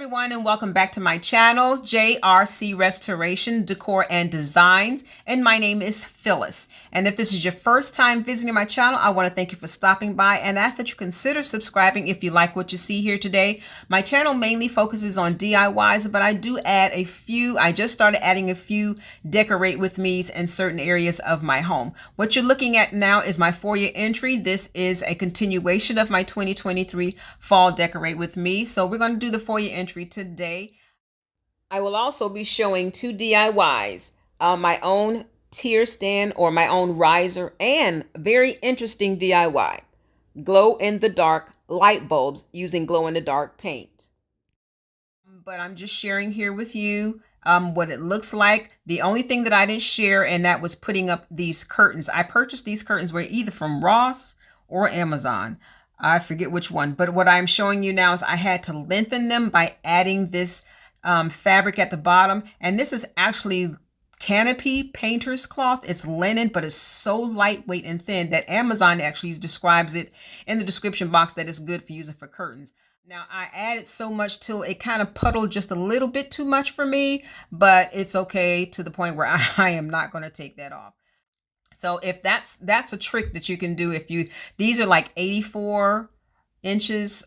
everyone, and welcome back to my channel, JRC Restoration, Decor and Designs, and my name is Phyllis. And if this is your first time visiting my channel, I want to thank you for stopping by and ask that you consider subscribing if you like what you see here today. My channel mainly focuses on DIYs, but I do add I just started adding a few decorate with me's in certain areas of my home. What you're looking at now is my foyer entry. This is a continuation of my 2023 fall decorate with me. So we're going to do the foyer entry today. I will also be showing two DIYs, my own tier stand or my own riser, and very interesting DIY, glow in the dark light bulbs using glow in the dark paint. But I'm just sharing here with you what it looks like. The only thing that I didn't share, and that was putting up these curtains. I purchased these curtains were either from Ross or Amazon. I forget which one, but what I'm showing you now is I had to lengthen them by adding this fabric at the bottom. And this is actually canopy painter's cloth. It's linen, but it's so lightweight and thin that Amazon actually describes it in the description box that it's good for using for curtains. Now, I added so much till it kind of puddled just a little bit too much for me, but it's okay to the point where I am not going to take that off. So if that's a trick that you can do, these are like 84 inches,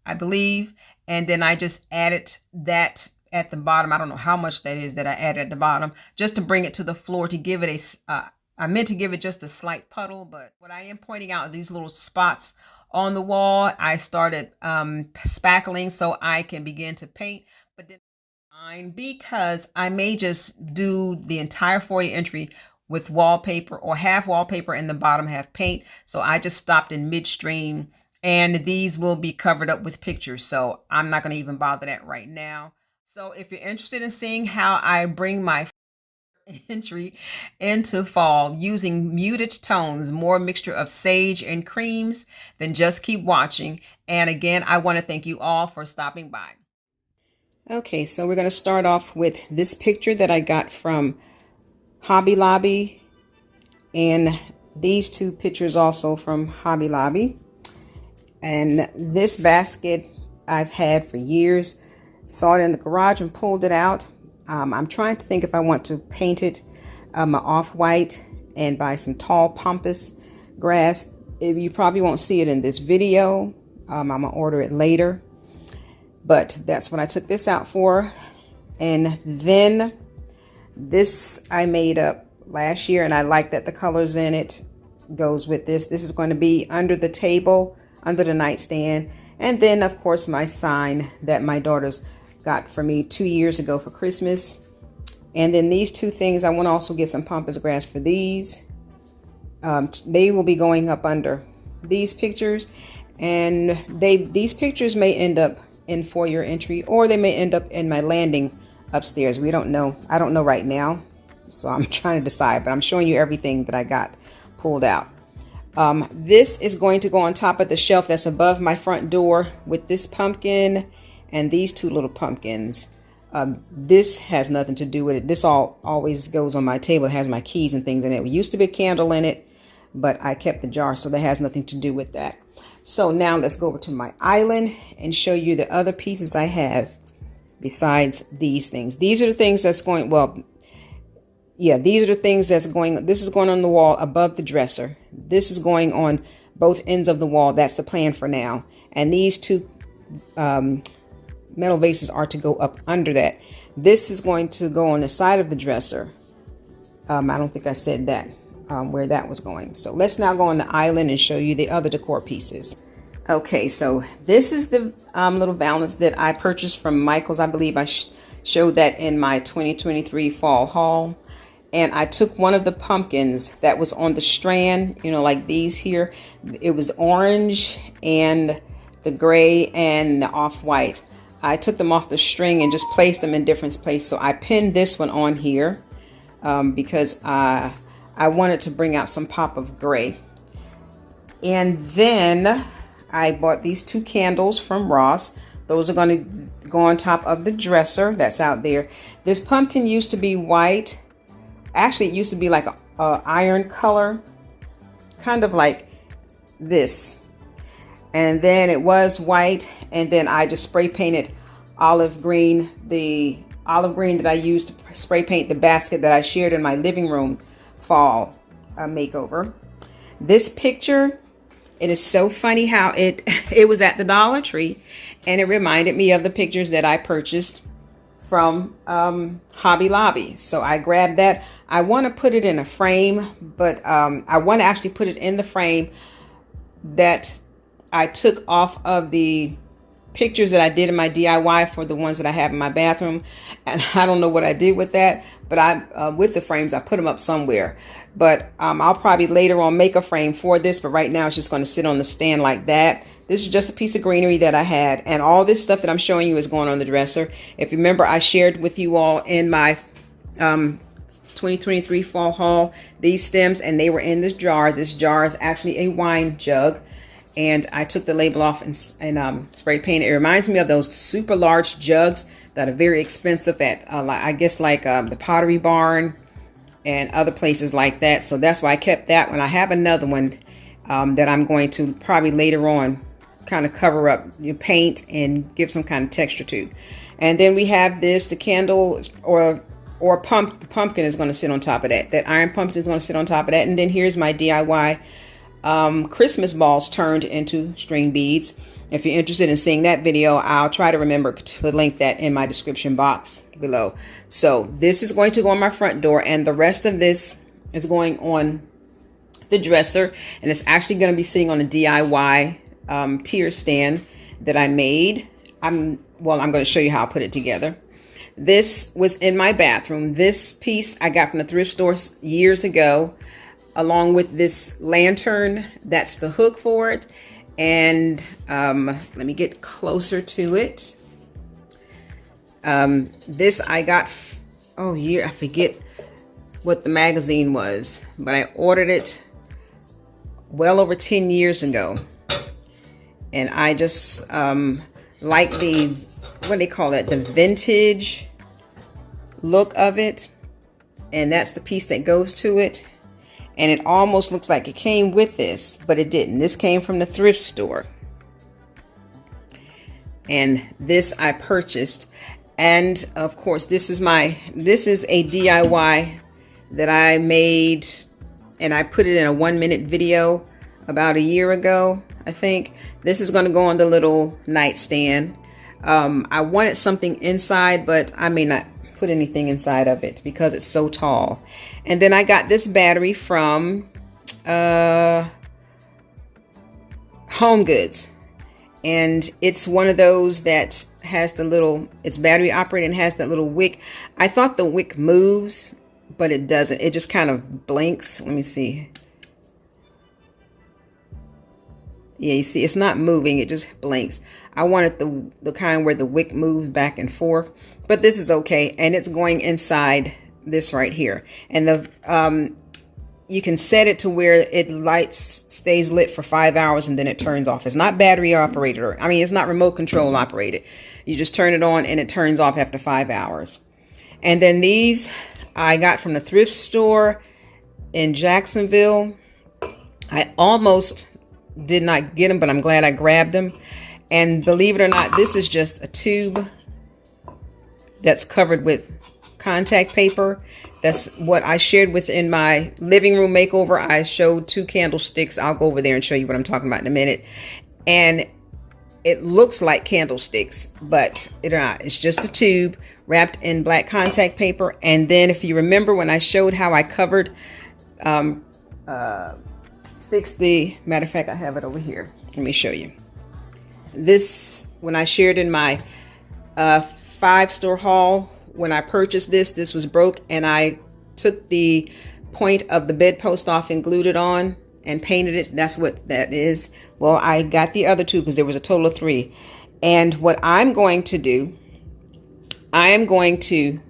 I believe. And then I just added that at the bottom. I don't know how much that is that I added at the bottom just to bring it to the floor to give it I meant to give it just a slight puddle, but what I am pointing out are these little spots on the wall. I started spackling so I can begin to paint, but then because I may just do the entire foyer entry with wallpaper or half wallpaper and the bottom half paint. So I just stopped in midstream, and these will be covered up with pictures. So I'm not going to even bother that right now. So if you're interested in seeing how I bring my entry into fall using muted tones, more mixture of sage and creams, then just keep watching. And again, I want to thank you all for stopping by. Okay, so we're going to start off with this picture that I got from Hobby Lobby, and these two pictures also from Hobby Lobby. And this basket I've had for years. Saw it in the garage and pulled it out. I'm trying to think if I want to paint it off-white and buy some tall pampas grass. You probably won't see it in this video. I'm gonna order it later, but that's what I took this out for. And then this I made up last year, and I like that the colors in it goes with this. This is going to be under the table, under the nightstand. And then of course my sign that my daughters got for me 2 years ago for Christmas. And then these two things, I want to also get some pampas grass for these. They will be going up under these pictures, and these pictures may end up in foyer entry, or they may end up in my landing upstairs. We don't know. I don't know right now, so I'm trying to decide, but I'm showing you everything that I got pulled out. This is going to go on top of the shelf that's above my front door with this pumpkin and these two little pumpkins. This has nothing to do with it. This always goes on my table. It has my keys and things in it. We used to be a candle in it, but I kept the jar, so that has nothing to do with that. So now let's go over to my island and show you the other pieces I have besides these things. These are the things that's going, well, yeah, these are the things that's going, this is going on the wall above the dresser. This is going on both ends of the wall. That's the plan for now. And these two metal vases are to go up under that. This is going to go on the side of the dresser. I don't think I said that, where that was going. So let's now go on the island and show you the other decor pieces. Okay, so this is the little valance that I purchased from Michael's. I believe I showed that in my 2023 fall haul. And I took one of the pumpkins that was on the strand, you know, like these here. It was orange and the gray and the off-white. I took them off the string and just placed them in different places. So I pinned this one on here because I wanted to bring out some pop of gray. And then I bought these two candles from Ross. Those are going to go on top of the dresser that's out there. This pumpkin used to be white. Actually, it used to be like a iron color, kind of like this. And then it was white, and then I just spray painted olive green, the olive green that I used to spray paint the basket that I shared in my living room fall makeover. This picture, it is so funny how it was at the Dollar Tree, and it reminded me of the pictures that I purchased from Hobby Lobby. So I grabbed that. I want to put it in a frame, but I want to actually put it in the frame that I took off of the pictures that I did in my DIY for the ones that I have in my bathroom. And I don't know what I did with that, but with the frames, I put them up somewhere. But I'll probably later on make a frame for this, but right now it's just going to sit on the stand like that. This is just a piece of greenery that I had, and all this stuff that I'm showing you is going on the dresser. If you remember, I shared with you all in my 2023 fall haul these stems, and they were in this jar. This jar is actually a wine jug, and I took the label off and spray painted. It reminds me of those super large jugs that are very expensive at I guess like the Pottery Barn and other places like that. So that's why I kept that one. I have another one that I'm going to probably later on kind of cover up, you paint and give some kind of texture to. And then we have this, the candle or the pumpkin is going to sit on top of that. That iron pumpkin is going to sit on top of that. And then here's my DIY Christmas balls turned into string beads. If you're interested in seeing that video, I'll try to remember to link that in my description box below. So this is going to go on my front door, and the rest of this is going on the dresser, and it's actually going to be sitting on a DIY tier stand that I made. I'm going to show you how I put it together. This was in my bathroom. This piece I got from the thrift store years ago, along with this lantern. That's the hook for it. And let me get closer to it. This I got, I forget what the magazine was, but I ordered it well over 10 years ago. And I just like the, what they call it, the vintage look of it. And that's the piece that goes to it. And it almost looks like it came with this, but it didn't. This came from the thrift store. And this I purchased. And of course, this is a DIY that I made, and I put it in a 1-minute video about a year ago, I think. This is going to go on the little nightstand. I wanted something inside, but I may not put anything inside of it because it's so tall. And then I got this battery from Home Goods, and it's one of those that has the little, it's battery operated and has that little wick. I thought the wick moves, but it doesn't. It just kind of blinks. Let me see. Yeah, you see, it's not moving. It just blinks. I wanted the kind where the wick moves back and forth, but this is okay. And it's going inside this right here. And the you can set it to where it stays lit for 5 hours and then it turns off. It's not battery operated, or it's not remote control operated. You just turn it on and it turns off after 5 hours. And then these I got from the thrift store in Jacksonville. I almost did not get them, but I'm glad I grabbed them. And believe it or not, this is just a tube that's covered with contact paper. That's what I shared within my living room makeover. I showed 2 candlesticks. I'll go over there and show you what I'm talking about in a minute. And it looks like candlesticks, but it's not. It's just a tube wrapped in black contact paper. And then if you remember when I showed how I covered, fixed the, matter of fact, I have it over here. Let me show you. This, when I shared in my 5-store haul, when I purchased this was broke, and I took the point of the bedpost off and glued it on and painted it. That's what that is. Well, I got the other 2 because there was a total of 3. And what I'm going to do, I am going to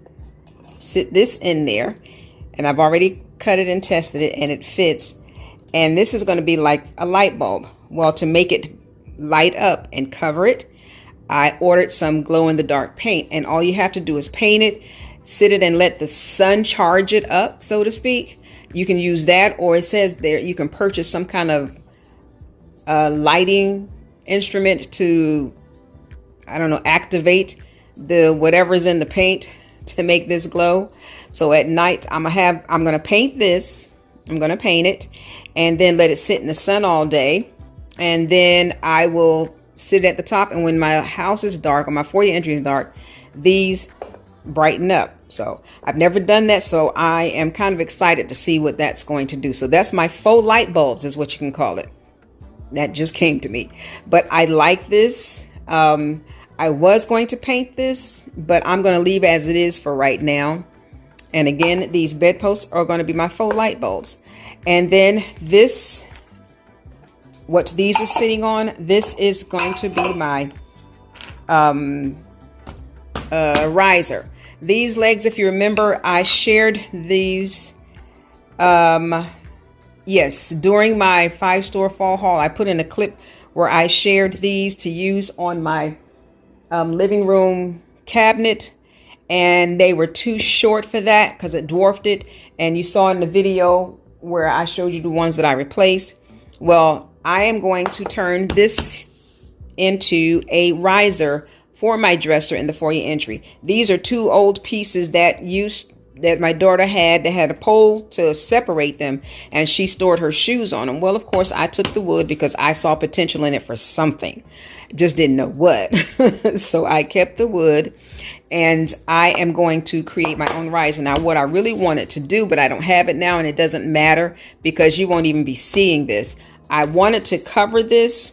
sit this in there, and I've already cut it and tested it, and it fits. And this is going to be like a light bulb. Well, to make it light up and cover it, I ordered some glow-in-the-dark paint, and all you have to do is paint it, sit it, and let the sun charge it up, so to speak. You can use that, or it says there you can purchase some kind of lighting instrument to, I don't know, activate the whatever's in the paint to make this glow. So at night I'm gonna paint this. I'm gonna paint it and then let it sit in the sun all day. And then I will sit at the top, and when my house is dark or my foyer entry is dark, these brighten up. So I've never done that, so I am kind of excited to see what that's going to do. So that's my faux light bulbs, is what you can call it. That just came to me, but I like this. I was going to paint this, but I'm going to leave as it is for right now. And again, these bedposts are going to be my faux light bulbs. And then this, what these are sitting on, this is going to be my riser. These legs, if you remember, I shared these, yes, during my 5-store fall haul. I put in a clip where I shared these to use on my living room cabinet, and they were too short for that because it dwarfed it. And you saw in the video where I showed you the ones that I replaced. Well, I am going to turn this into a riser for my dresser in the foyer entry. These are 2 old pieces that my daughter had. They had a pole to separate them, and she stored her shoes on them. Well, of course, I took the wood because I saw potential in it for something. Just didn't know what. So I kept the wood, and I am going to create my own riser. Now, what I really wanted to do, but I don't have it now, and it doesn't matter because you won't even be seeing this. I wanted to cover this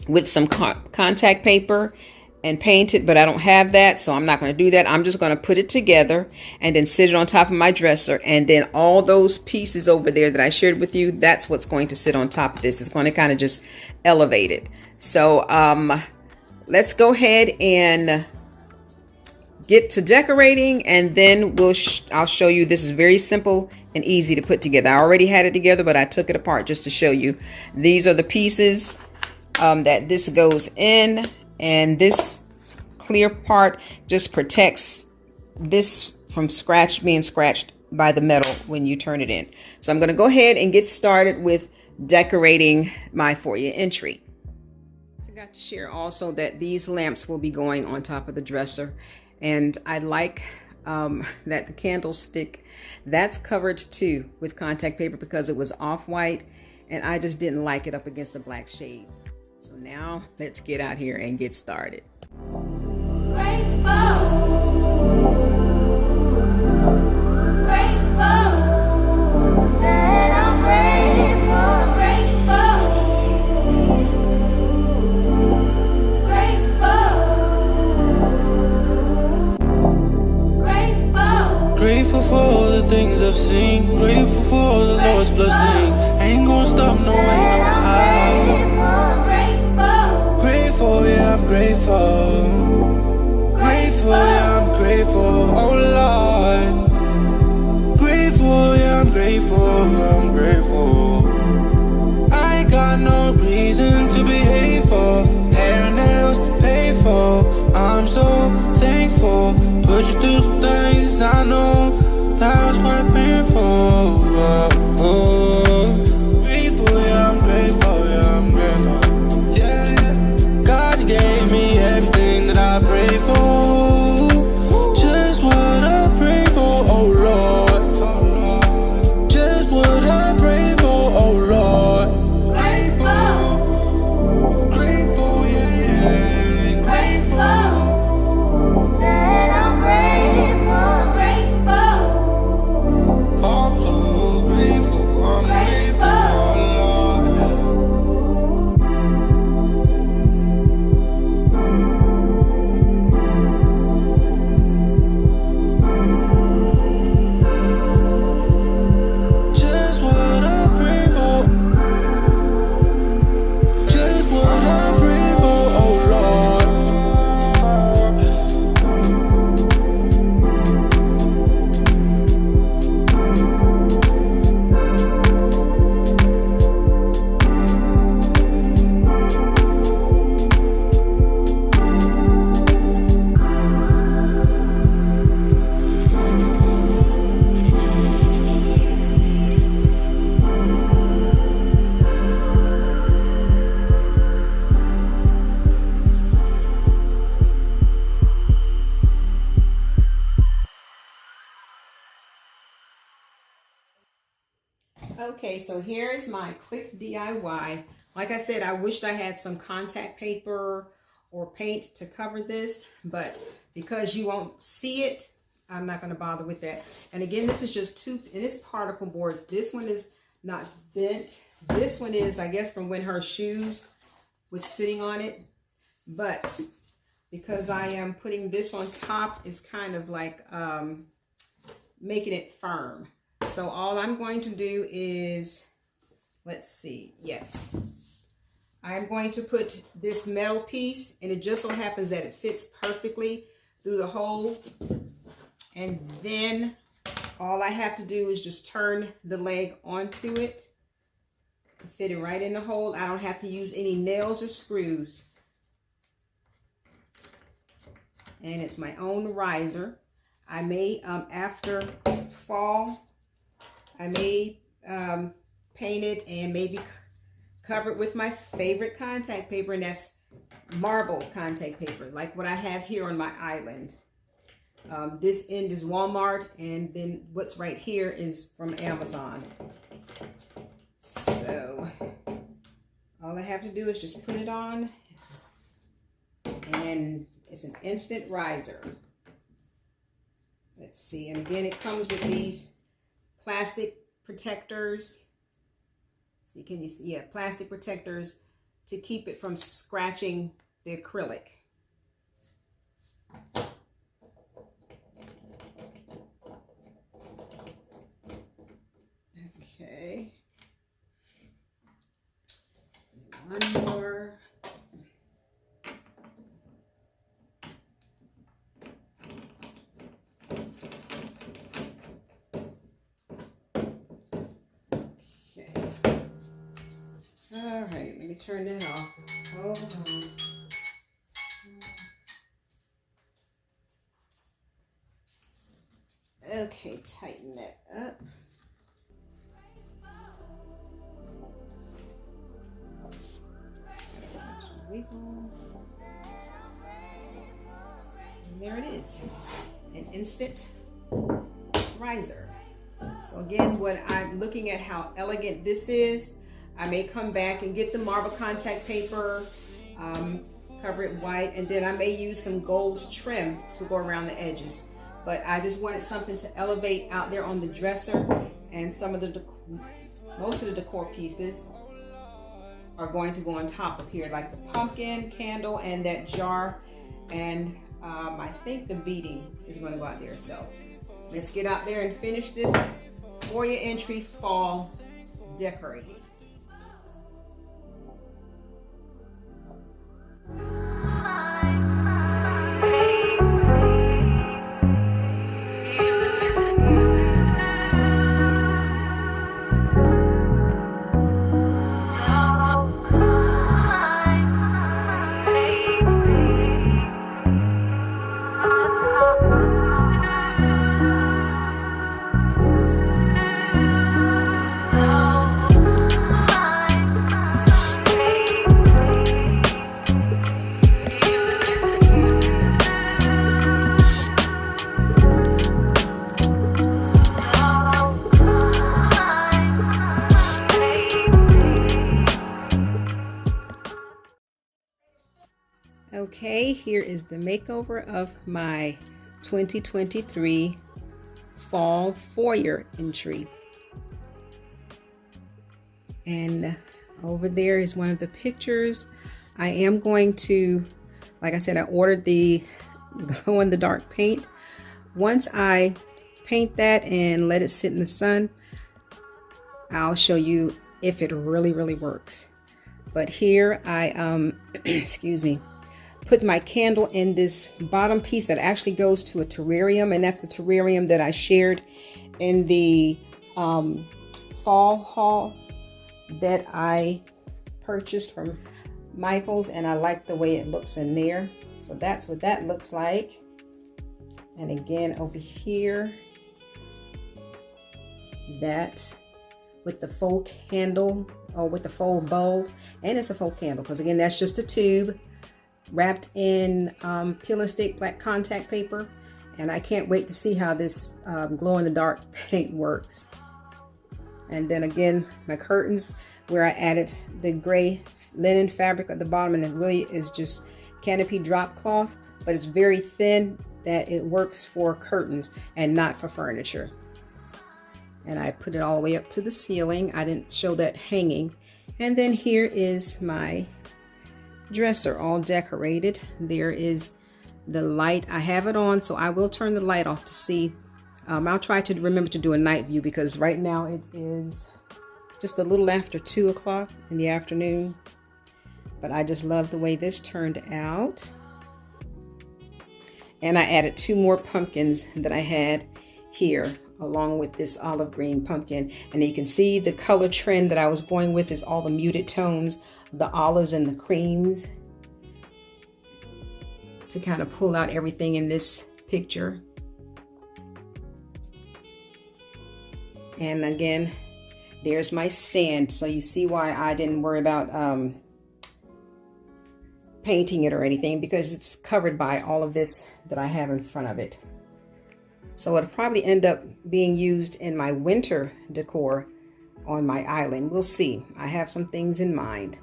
with some contact paper and paint it, but I don't have that, so I'm not going to do that. I'm just going to put it together and then sit it on top of my dresser, and then all those pieces over there that I shared with you, that's what's going to sit on top of this. It's going to kind of just elevate it. So let's go ahead and get to decorating, and then I'll show you. This is very simple and easy to put together. I already had it together, but I took it apart just to show you. These are the pieces that this goes in. And this clear part just protects this from being scratched by the metal when you turn it in. So I'm going to go ahead and get started with decorating my foyer entry. I forgot to share also that these lamps will be going on top of the dresser. And I like that the candlestick, that's covered too with contact paper because it was off-white, and I just didn't like it up against the black shades. So now let's get out here and get started. Grateful for all the things I've seen. Grateful for all the Lord's blessing. Ain't gonna stop, no, ain't no how. Grateful, yeah, I'm grateful. Grateful, yeah, I'm grateful. Oh Lord. Grateful, yeah, I'm grateful. I'm grateful. I ain't got no reason to be hateful. Hair and nails paid for. I'm so thankful. Put you through some things I know that was quite painful. Grateful, yeah, I'm grateful. Yeah, I'm grateful. Gave me everything that I pray for. Just what I pray for, oh Lord. Just what I pray for, oh Lord. Grateful, Okay, so here is my quick DIY. Like I said, I wished I had some contact paper or paint to cover this, but because you won't see it, I'm not going to bother with that. And again, this is just two, and it's particle boards. This one is not bent. This one is, I guess, from when her shoes was sitting on it. But because I am putting this on top, it's kind of like making it firm. So all I'm going to do is, let's see, yes. I'm going to put this metal piece, and it just so happens that it fits perfectly through the hole. And then all I have to do is just turn the leg onto it, fit it right in the hole. I don't have to use any nails or screws. And it's my own riser. I may, after fall, I may paint it and maybe cover it with my favorite contact paper, and that's marble contact paper, like what I have here on my island. This end is Walmart, and then what's right here is from Amazon. So all I have to do is just put it on, and it's an instant riser. Let's see, and again, it comes with these plastic protectors. See, can you see? Yeah, plastic protectors to keep it from scratching the acrylic. Okay. One more. All right, let me turn that off. Hold on. Okay, tighten that up. And there it is, an instant riser. So again, what I'm looking at how elegant this is, I may come back and get the marble contact paper, cover it white, and then I may use some gold trim to go around the edges. But I just wanted something to elevate out there on the dresser, and some of the most of the decor pieces are going to go on top of here, like the pumpkin candle and that jar, and I think the beading is going to go out there. So let's get out there and finish this Foyer entry fall decorating. Okay, here is the makeover of my 2023 fall foyer entry. And over there is one of the pictures. I am going to, like I said, I ordered the glow-in-the-dark paint. Once I paint that and let it sit in the sun, I'll show you if it really works. But here I, excuse me, put my candle in this bottom piece that actually goes to a terrarium, and that's the terrarium that I shared in the fall haul that I purchased from Michael's, and I like the way it looks in there. So that's what that looks like. And again over here, that with the faux candle, or with the faux bulb, and it's a faux candle because again that's just a tube wrapped in peel and stick black contact paper. And I can't wait to see how this glow-in-the-dark paint works. And then again, my curtains, where I added the gray linen fabric at the bottom, and it really is just canopy drop cloth, but it's very thin that it works for curtains and not for furniture. And I put it all the way up to the ceiling. I didn't show that hanging. And then here is my dresser, all decorated. There is the light. I have it on, so I will turn the light off to see. I'll try to remember to do a night view, because right now it is just a little after 2 o'clock in the afternoon. But I just love the way this turned out. And I added 2 more pumpkins that I had here, along with this olive green pumpkin. And you can see the color trend that I was going with is all the muted tones, the olives and the creams, to kind of pull out everything in this picture. And again, there's my stand. So you see why I didn't worry about painting it or anything, because it's covered by all of this that I have in front of it. So it'll probably end up being used in my winter decor on my island. We'll see. I have some things in mind.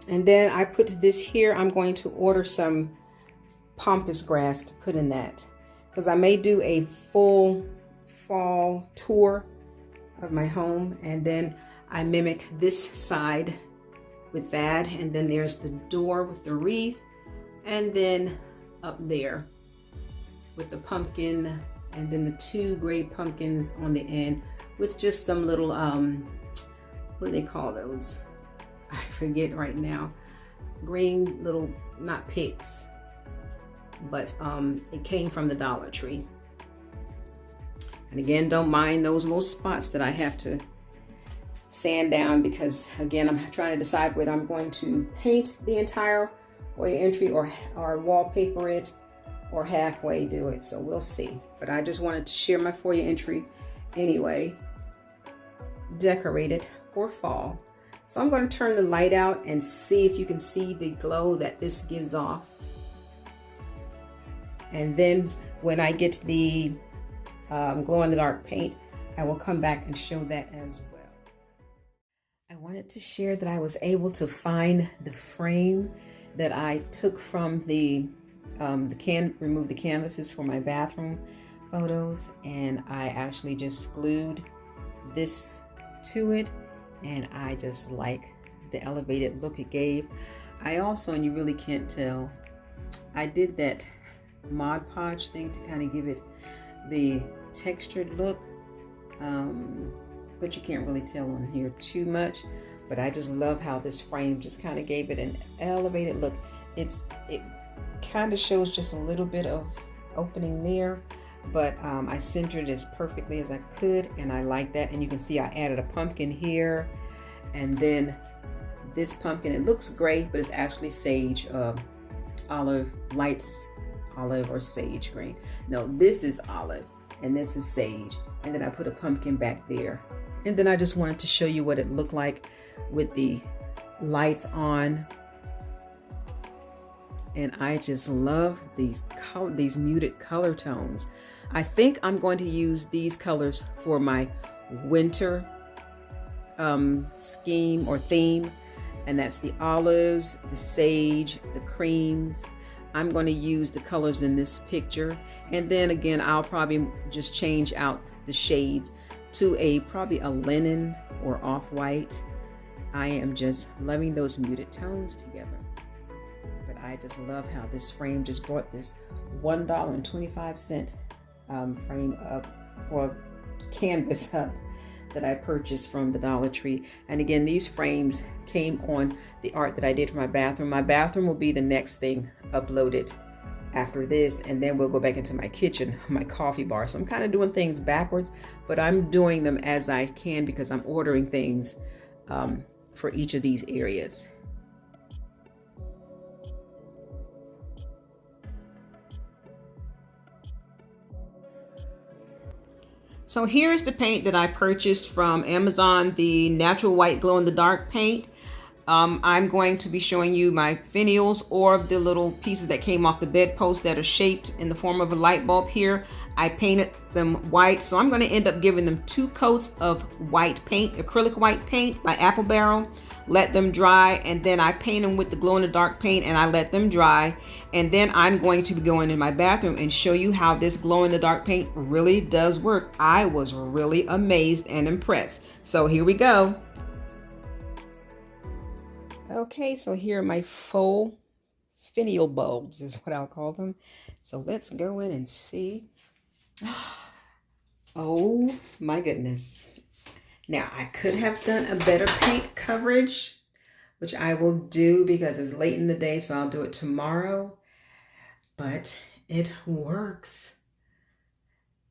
And then I put this here. I'm going to order some pampas grass to put in that, because I may do a full fall tour of my home, and then I mimic this side with that, and then there's the door with the wreath, and then up there with the pumpkin, and then the 2 gray pumpkins on the end with just some little what do they call those? I forget right now. Green little, not picks, but it came from the Dollar Tree. And again, don't mind those little spots that I have to sand down, because again, I'm trying to decide whether I'm going to paint the entire foyer entry or wallpaper it, or halfway do it. So we'll see. But I just wanted to share my foyer entry anyway, decorated for fall. So I'm going to turn the light out and see if you can see the glow that this gives off. And then when I get the glow in the dark paint, I will come back and show that as well. I wanted to share that I was able to find the frame that I took from remove the canvases for my bathroom photos, and I actually just glued this to it, and I just like the elevated look it gave. I also, and you really can't tell, I did that Mod Podge thing to kind of give it the textured look, but you can't really tell on here too much. But I just love how this frame just kind of gave it an elevated look. It kind of shows just a little bit of opening there, but I centered it as perfectly as I could, and I like that. And you can see I added a pumpkin here, and then this pumpkin, it looks gray, but it's actually sage, olive, light olive or sage green. No, this is olive and this is sage. And then I put a pumpkin back there. And then I just wanted to show you what it looked like with the lights on. And I just love these muted color tones. I think I'm going to use these colors for my winter scheme or theme. And that's the olives, the sage, the creams. I'm going to use the colors in this picture. And then again, I'll probably just change out the shades to probably a linen or off-white. I am just loving those muted tones together. But I just love how this frame just brought this $1.25 frame up, or canvas up, that I purchased from the Dollar Tree. And again, these frames came on the art that I did for my bathroom. My bathroom will be the next thing uploaded after this, and then we'll go back into my kitchen, my coffee bar. So I'm kind of doing things backwards, but I'm doing them as I can because I'm ordering things for each of these areas. So here's the paint that I purchased from Amazon, the natural white glow in the dark paint. I'm going to be showing you my finials, or the little pieces that came off the bedpost that are shaped in the form of a light bulb here. I painted them white, so I'm going to end up giving them 2 coats of white paint, acrylic white paint by Apple Barrel. Let them dry, and then I paint them with the glow-in-the-dark paint, and I let them dry. And then I'm going to be going in my bathroom and show you how this glow-in-the-dark paint really does work. I was really amazed and impressed. So here we go. Okay, so here are my faux finial bulbs is what I'll call them. So let's go in and see. Oh my goodness. Now I could have done a better paint coverage, which I will do because it's late in the day, so I'll do it tomorrow. But it works.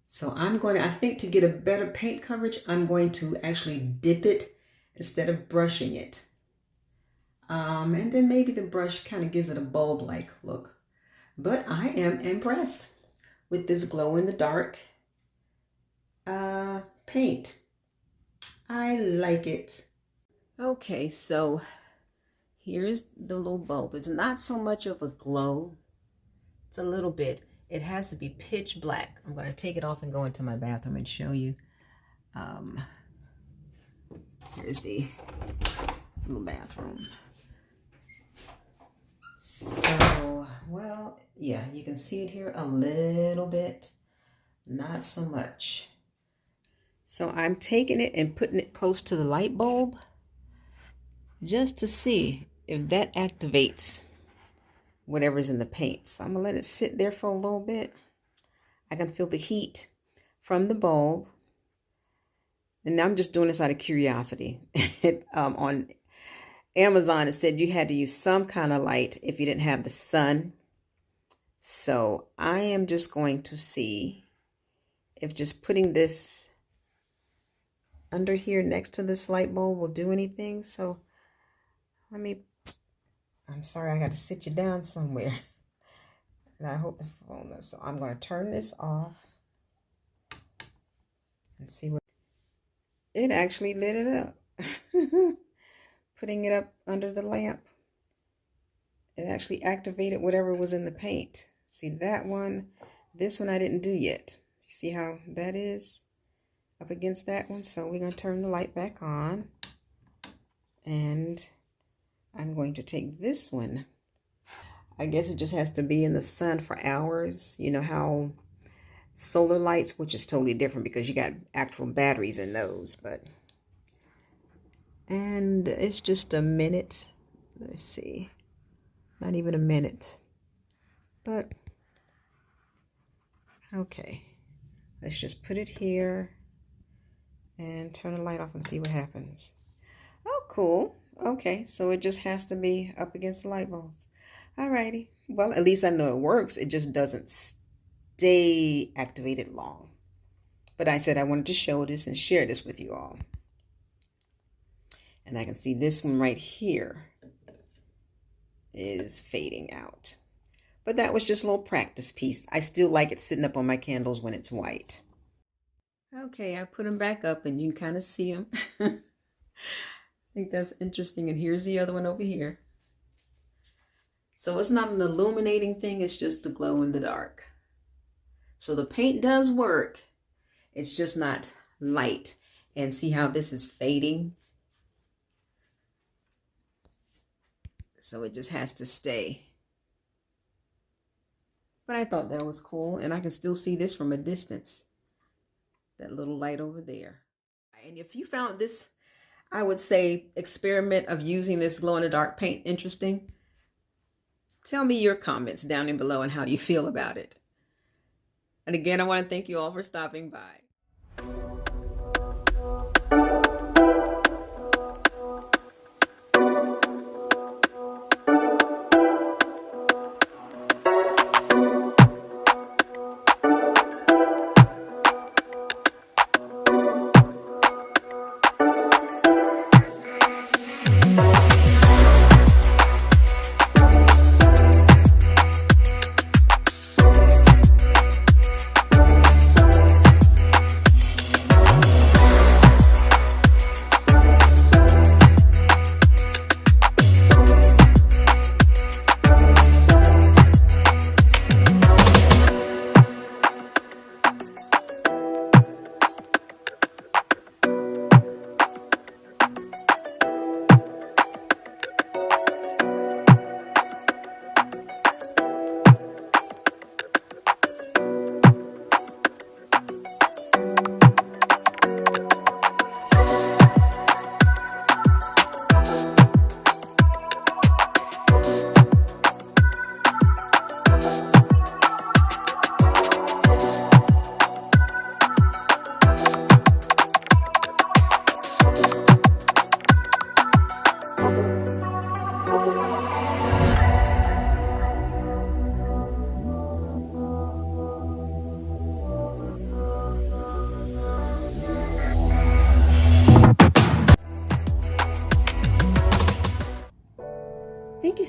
So I'm going to, I think to get a better paint coverage, I'm going to actually dip it instead of brushing it. And then maybe the brush kind of gives it a bulb-like look. But I am impressed with this glow-in-the-dark paint. I like it. Okay, so here's the little bulb. It's not so much of a glow. It's a little bit. It has to be pitch black. I'm going to take it off and go into my bathroom and show you. Here's the little bathroom. So, well, yeah, you can see it here a little bit, not so much. So I'm taking it and putting it close to the light bulb just to see if that activates whatever's in the paint. So I'm gonna let it sit there for a little bit. I can feel the heat from the bulb. And I'm just doing this out of curiosity. On Amazon, it said you had to use some kind of light if you didn't have the sun. So I am just going to see if just putting this under here next to this light bulb will do anything. So I'm sorry, I got to sit you down somewhere. And I hope the phone is. So I'm going to turn this off and see what it actually lit it up. Putting it up under the lamp, it actually activated whatever was in the paint. See that one? This one I didn't do yet. See how that is up against that one? So we're going to turn the light back on. And I'm going to take this one. I guess it just has to be in the sun for hours. You know how solar lights, which is totally different because you got actual batteries in those, but... And it's just a minute. Let's see. Not even a minute. But, okay. Let's just put it here and turn the light off and see what happens. Oh, cool. Okay, so it just has to be up against the light bulbs. Alrighty. Well, at least I know it works. It just doesn't stay activated long. But I said I wanted to show this and share this with you all. And I can see this one right here is fading out. But that was just a little practice piece. I still like it sitting up on my candles when it's white. Okay, I put them back up and you can kind of see them. I think that's interesting. And here's the other one over here. So it's not an illuminating thing. It's just the glow in the dark. So the paint does work. It's just not light. And see how this is fading? So it just has to stay. But I thought that was cool. And I can still see this from a distance. That little light over there. And if you found this, I would say, experiment of using this glow-in-the-dark paint interesting, tell me your comments down in below and how you feel about it. And again, I want to thank you all for stopping by.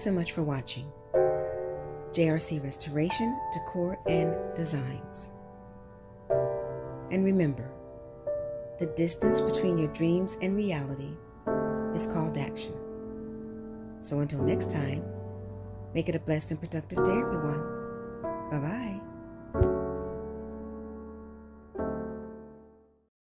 so much for watching. JRC Restoration, Decor, and Designs. And remember, the distance between your dreams and reality is called action. So until next time, make it a blessed and productive day, everyone.